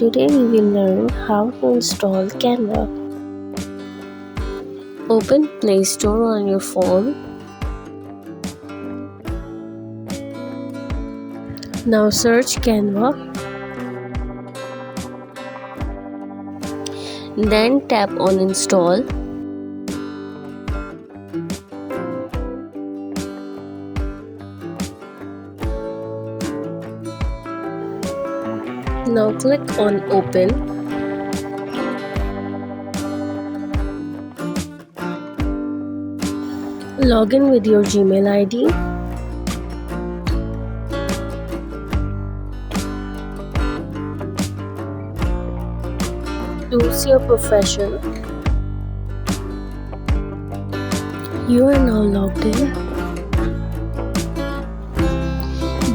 Today we will learn how to install Canva. Open Play Store on your phone. Now search Canva. Then tap on Install. Now click on Open. Log in with your Gmail ID. Choose your profession. You are now logged in.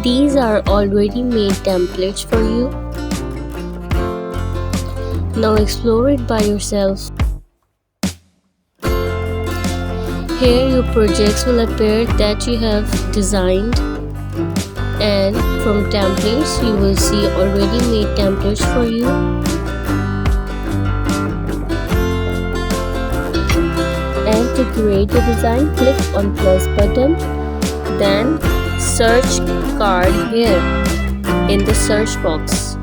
These are already made templates for you. Now explore it by yourself. Here your projects will appear that you have designed, and from templates you will see already made templates for you. And to create a design, click on plus button, then search card here in the search box.